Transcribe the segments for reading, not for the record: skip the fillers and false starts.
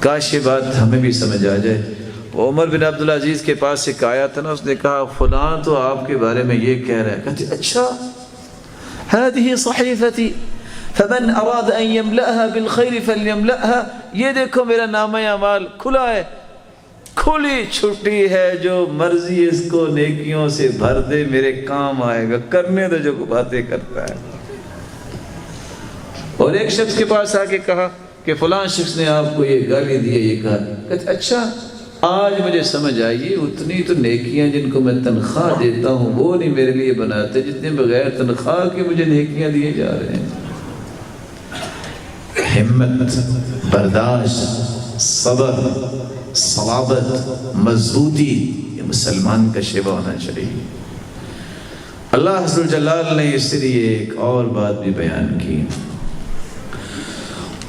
کاش یہ بات ہمیں بھی سمجھ آ جائے۔ عمر بن عبدالعزیز کے پاس ایک آیا تھا نا، اس نے کہا فلاں تو آپ کے بارے میں یہ کہہ رہا ہے۔ کہتے اچھا، هذه صحیفتي فمن اراد ان يملأها بالخير فليملأها، یہ دیکھو میرا نامہ اعمال کھلا ہے، کھلی چھٹی ہے، جو مرضی اس کو نیکیوں سے بھر دے، میرے کام آئے گا، کرنے دو جو باتیں کرتا ہے۔ اور ایک شخص کے پاس آ کے کہا کہ فلاں شخص نے آپ کو یہ گالی دی ہے، یہ کہا۔ کہتے اچھا، آج مجھے سمجھ آئیے اتنی تو نیکیاں جن کو میں تنخواہ دیتا ہوں وہ نہیں میرے لیے بناتے جتنے بغیر تنخواہ کے مجھے نیکیاں دیے جا رہے ہیں۔ ہمت، برداشت، صبر، صلابت، مضبوطی، یہ مسلمان کا شیوا ہونا چاہیے۔ اللہ عز و جلال نے اس لیے ایک اور بات بھی بیان کی،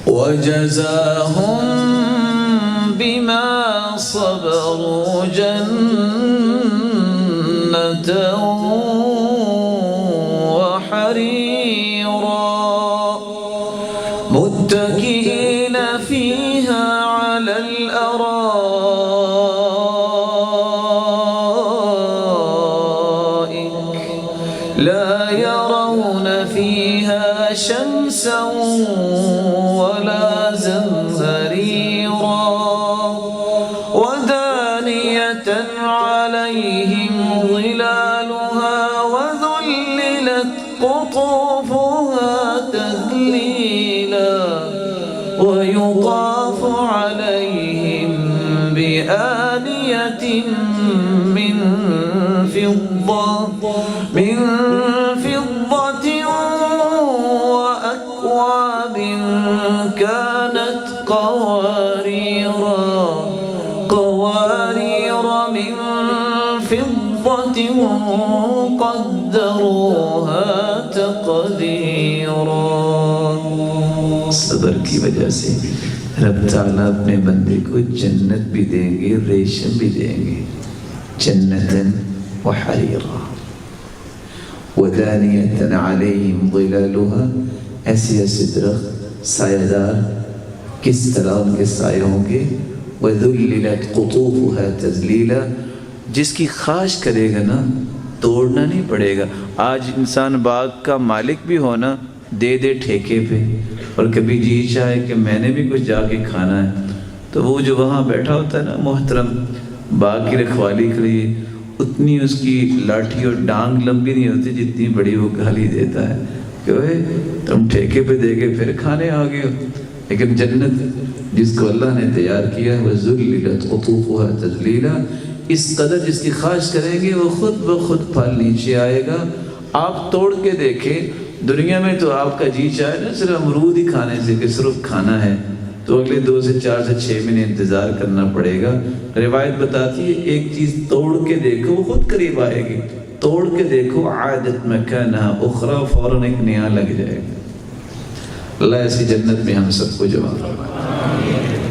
وَجَزَاهُمْ بِمَا صَبَرُوا جَنَّةً وَحَرِيرًا مُتَّكِئِينَ فِيهَا عَلَى الْأَرَائِكِ لَا يَرَوْنَ فِيهَا شَمْسًا وَلَا زَمْهَرِيرًا وَدَانِيَةً عَلَيْهِمْ ظِلَالُهَا وَذُلِّلَتْ قُطُوفُهَا تَذْلِيلًا وَيُطَافُ عَلَيْهِمْ بِآنِيَةٍ مِّن فِضَّةٍ وَأَكْوَابٍ كَانَتْ قوارير من فضة قدروها تقديرا۔ صبر کی وجہ سے رب تعالیٰ اپنے بندے کو جنت بھی دیں گے، ریشم بھی دیں گے، جنتاً وحریرا ودانیة علیہم ظلالها، ایسے ایسے درخت سایہ دار، کس طرح ان کے سائے ہوں گے، وَذُلِّلَتْ قُطُوفُهَا تَذْلِيلًا، جس کی خواہش کرے گا نا توڑنا نہیں پڑے گا۔ آج انسان باغ کا مالک بھی ہونا دے دے ٹھیکے پہ، اور کبھی جی چاہے کہ میں نے بھی کچھ جا کے کھانا ہے، تو وہ جو وہاں بیٹھا ہوتا ہے نا محترم باغ کی رکھوالی کے لیے، اتنی اس کی لاٹھی اور ڈانگ لمبی نہیں ہوتی جتنی بڑی وہ گالی دیتا ہے کہ اوے تم ٹھیکے پہ دے کے پھر کھانے آ گئے ہو۔ لیکن جنت جس کو اللہ نے تیار کیا ہے، وَذُلِّلَتْ قُطُوفُهَا تَذْلِيلًا، اس قدر جس کی خواہش کریں گے وہ خود بخود پھل نیچے آئے گا۔ آپ توڑ کے دیکھیں، دنیا میں تو آپ کا جی چاہے نا صرف امرود ہی کھانے سے کہ صرف کھانا ہے تو اگلے 2 سے 4 سے 6 مہینے انتظار کرنا پڑے گا۔ روایت بتاتی ہے ایک چیز توڑ کے دیکھو وہ خود قریب آئے گی، توڑ کے دیکھو عادت مکانہ اخرى، فوراً ایک نیا لگ جائے گا۔ اللہ ایسی جنت میں ہم سب کو جمع فرمائے۔